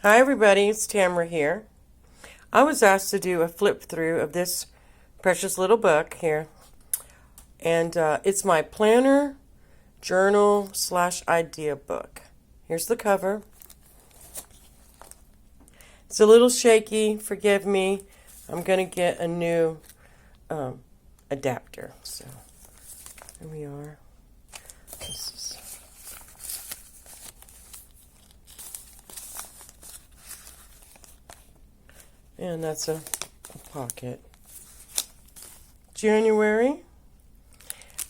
Hi everybody, it's Tamara here. I was asked to do a flip through of this precious little book here. And it's my planner, journal / idea book. Here's the cover. It's a little shaky, forgive me. I'm going to get a new adapter. So here we are. And that's a pocket. January.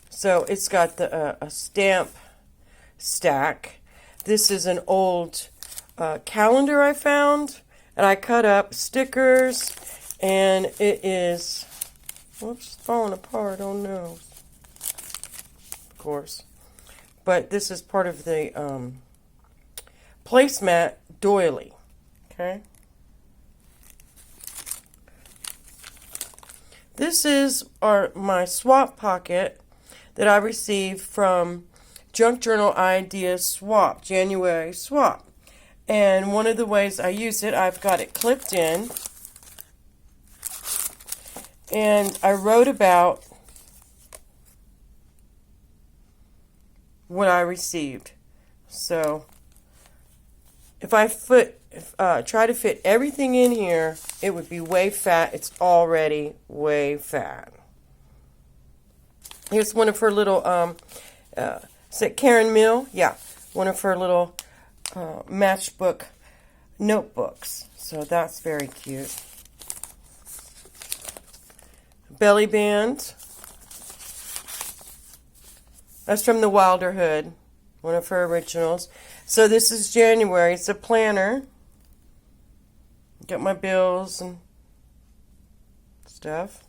So it's got a stamp stack. This is an old calendar I found, and I cut up stickers, and it is, whoops, falling apart, oh no. Of course. But this is part of the placemat doily, okay? This is my swap pocket that I received from Junk Journal Ideas Swap, January Swap. And one of the ways I use it, I've got it clipped in. And I wrote about what I received. So if I try to fit everything in here, it would be way fat. It's already way fat. Here's one of her little, is it Karen Mill? Yeah, one of her little matchbook notebooks. So that's very cute. Belly band. That's from the Wilderhood, one of her originals. So this is January. It's a planner. Got my bills and stuff.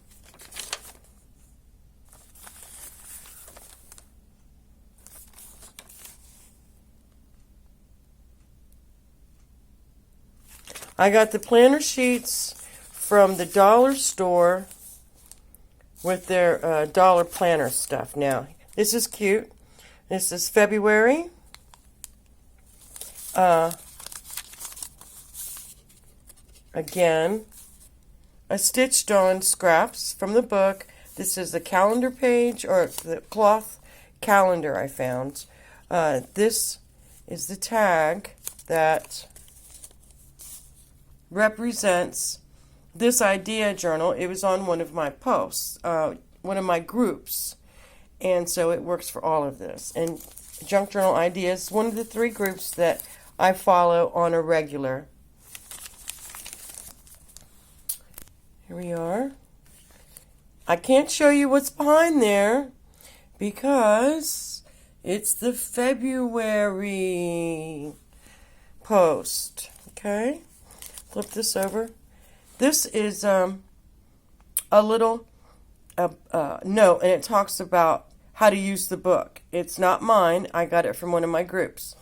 I got the planner sheets from the dollar store with their dollar planner stuff. Now, this is cute. This is February. Again, I stitched on scraps from the book. This is the calendar page, or the cloth calendar I found. This is the tag that represents this idea journal. It was on one of my posts, one of my groups, and so it works for all of this. And Junk Journal Ideas, one of the 3 groups that I follow on a regular. Here we are. I can't show you what's behind there because it's the February post. Okay? Flip this over. This is a little note, and it talks about how to use the book. It's not mine. I got it from one of my groups.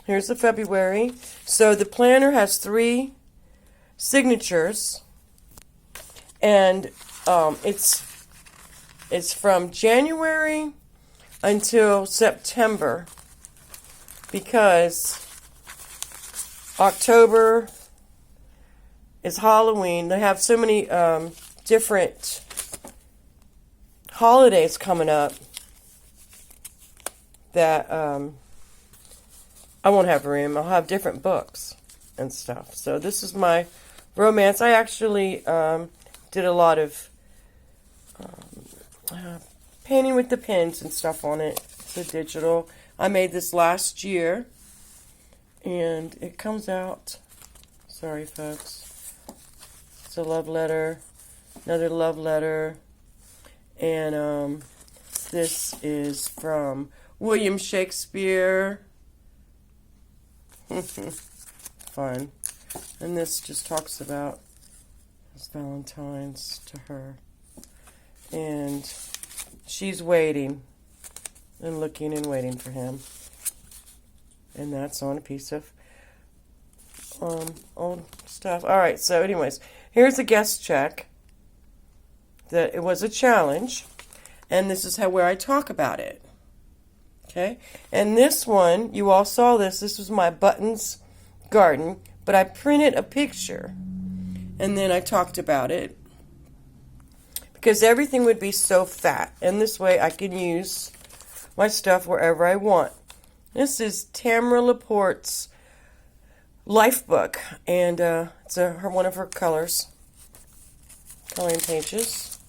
Here's the February. So the planner has 3 signatures, and it's from January until September, because October is Halloween. They have so many different holidays coming up that I won't have room. I'll have different books and stuff. So this is my romance. I actually did a lot of painting with the pens and stuff on it. It's a digital. I made this last year, and it comes out. Sorry, folks. It's a love letter, another love letter, and this is from William Shakespeare. Fun. And this just talks about his Valentine's to her. And she's waiting and looking and waiting for him. And that's on a piece of old stuff. All right, so anyways, here's a guest check. That it was a challenge, and this is where I talk about it. Okay, and this one, you all saw this. This was my buttons garden, but I printed a picture and then I talked about it because everything would be so fat, and this way I can use my stuff wherever I want. This is Tamara Laporte's life book, and it's one of her coloring pages.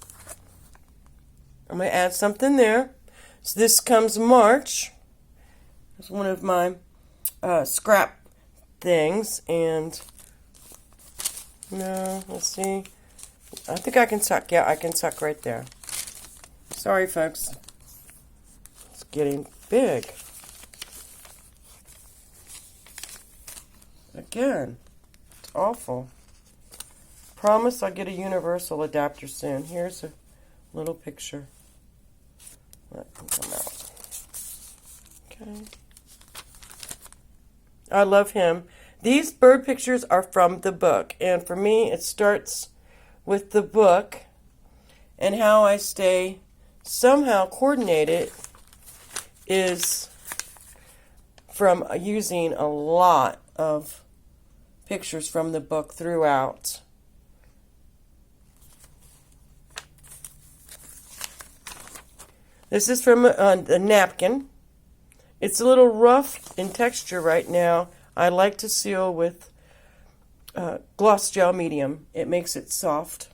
I'm going to add something there. So this comes March. It's one of my scrap things, and no, let's see. I think I can tuck. Yeah, I can tuck right there. Sorry, folks. It's getting big. Again, it's awful. Promise I'll get a universal adapter soon. Here's a little picture. Let them come out. Okay. I love him. These bird pictures are from the book, and for me it starts with the book, and how I stay somehow coordinated is from using a lot of pictures from the book throughout. This is from a napkin. It's a little rough in texture right now. I like to seal with gloss gel medium. It makes it soft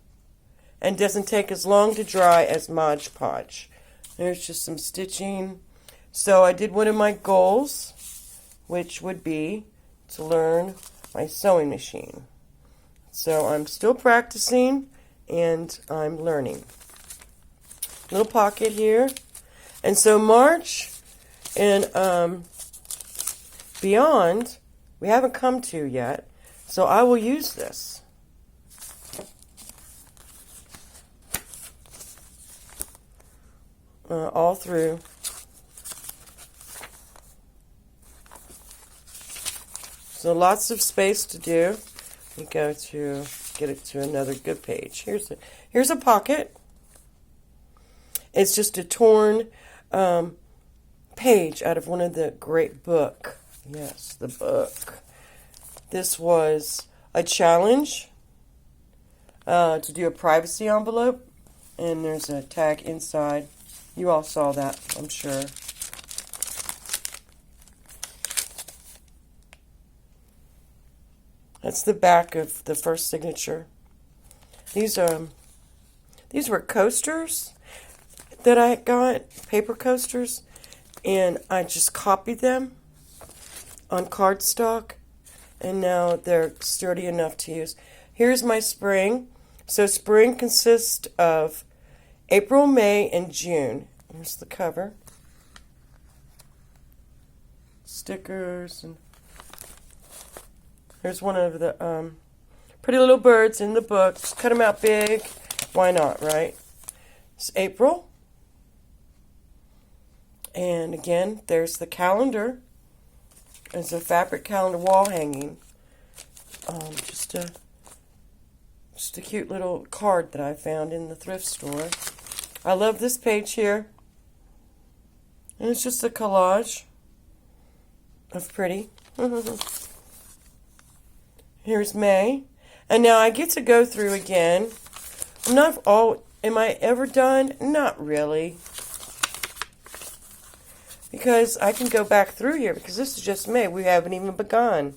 and doesn't take as long to dry as Mod Podge. There's just some stitching. So I did one of my goals, which would be to learn my sewing machine. So I'm still practicing and I'm learning. Little pocket here. And so March and beyond, we haven't come to yet. So I will use this. All through. So lots of space to do. We go to get it to another good page. Here's a pocket. It's just a torn page out of one of the great book. Yes, the book. This was a challenge to do a privacy envelope, and there's a tag inside. You all saw that, I'm sure. That's the back of the first signature. These were coasters that I got, paper coasters, and I just copied them on cardstock, and now they're sturdy enough to use. Here's my spring. So spring consists of April, May, and June. Here's the cover. Stickers, and here's one of the pretty little birds in the book. Just cut them out big. Why not, right? It's April. And again, there's the calendar. There's a fabric calendar wall hanging. Just a cute little card that I found in the thrift store. I love this page here. And it's just a collage of pretty. Here's May. And now I get to go through again. Am I ever done? Not really. Because I can go back through here, because this is just May. We haven't even begun.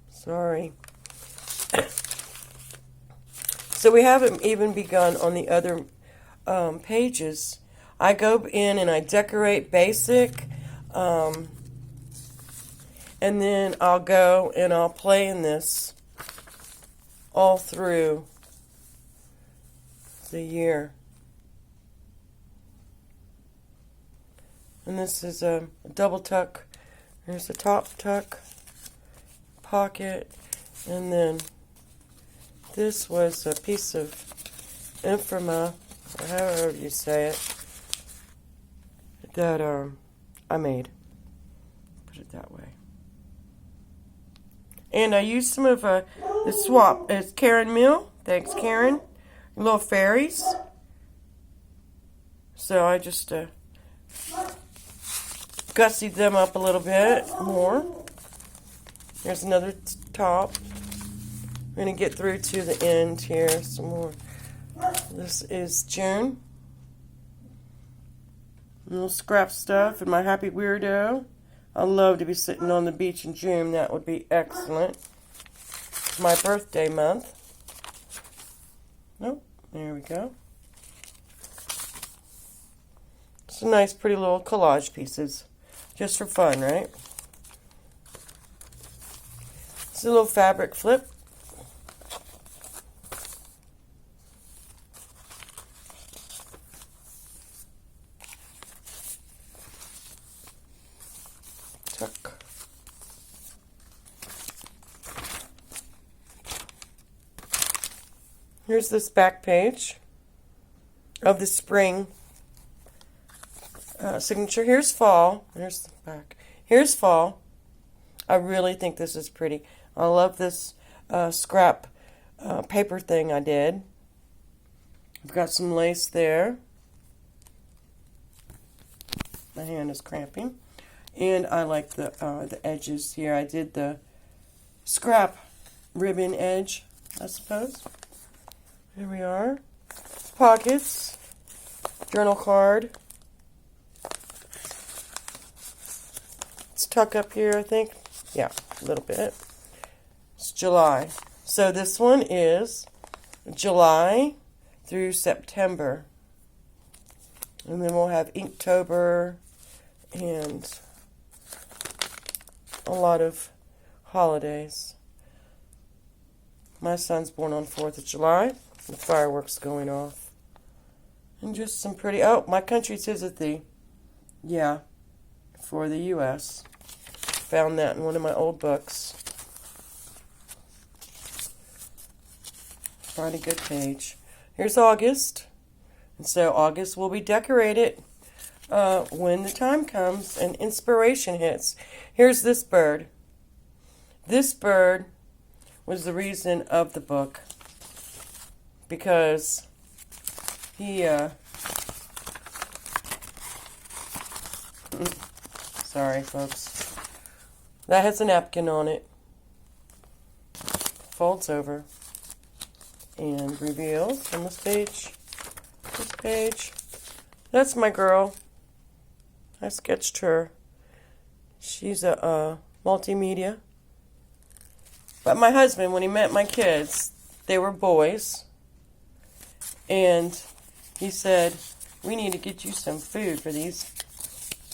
Sorry. So we haven't even begun on the other pages. I go in and I decorate basic, and then I'll go and I'll play in this all through the year. And this is a double tuck. There's a top tuck, pocket, and then this was a piece of infirma, or however you say it, that I made. Put it that way. And I used some of the swap. It's Karen Mill. Thanks, Karen. Little fairies. So I just gussied them up a little bit more. Here's another top. I'm going to get through to the end here some more. This is June. Little scrap stuff and my happy weirdo. I love to be sitting on the beach in June. That would be excellent. It's my birthday month. Nope, there we go. Some nice, pretty little collage pieces. Just for fun, right? It's a little fabric flip. Tuck. Here's this back page of the spring signature. Here's fall. Here's the back. Here's fall. I really think this is pretty. I love this scrap paper thing I did. I've got some lace there. My hand is cramping. And I like the edges here. I did the scrap ribbon edge, I suppose. Here we are. Pockets. Journal card. It's tuck up here, I think. Yeah, a little bit. It's July. So this one is July through September. And then we'll have Inktober and a lot of holidays. My son's born on 4th of July. The fireworks going off. And just some pretty... Oh, my country's his at the... Yeah, for the U.S. Found that in one of my old books. Find a good page. Here's August. And so August will be decorated when the time comes and inspiration hits. Here's this bird. This bird was the reason of the book. Because he... Sorry, folks. That has a napkin on it. Folds over. And reveals on this page. This page. That's my girl. I sketched her. She's a multimedia. But my husband, when he met my kids, they were boys. And he said, we need to get you some food for these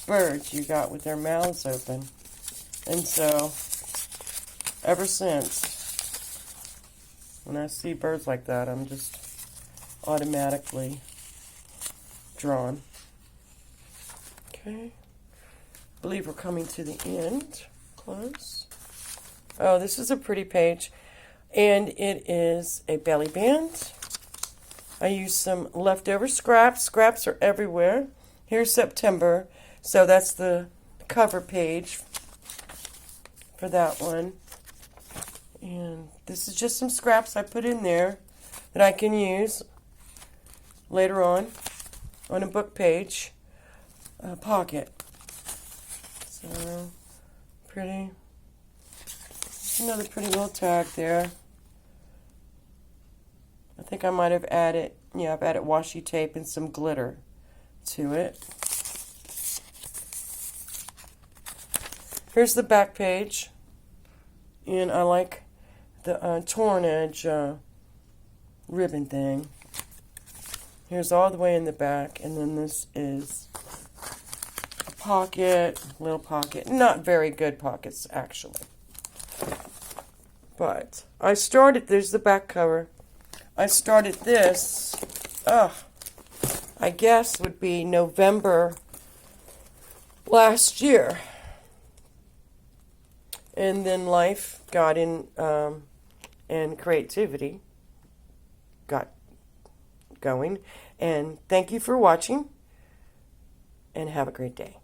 birds you got with their mouths open. And so, ever since, when I see birds like that, I'm just automatically drawn. Okay. I believe we're coming to the end. Close. Oh, this is a pretty page. And it is a belly band. I used some leftover scraps. Scraps are everywhere. Here's September. So that's the cover page for that one. And this is just some scraps I put in there that I can use later on a book page pocket. So, pretty. Another pretty little tag there. I think I might have added, yeah, I've added washi tape and some glitter to it. Here's the back page. And I like the torn edge ribbon thing. Here's all the way in the back. And then this is a pocket, little pocket. Not very good pockets, actually. But I started, there's the back cover. I started this, I guess would be November last year. And then life got in, and creativity got going. And thank you for watching, and have a great day.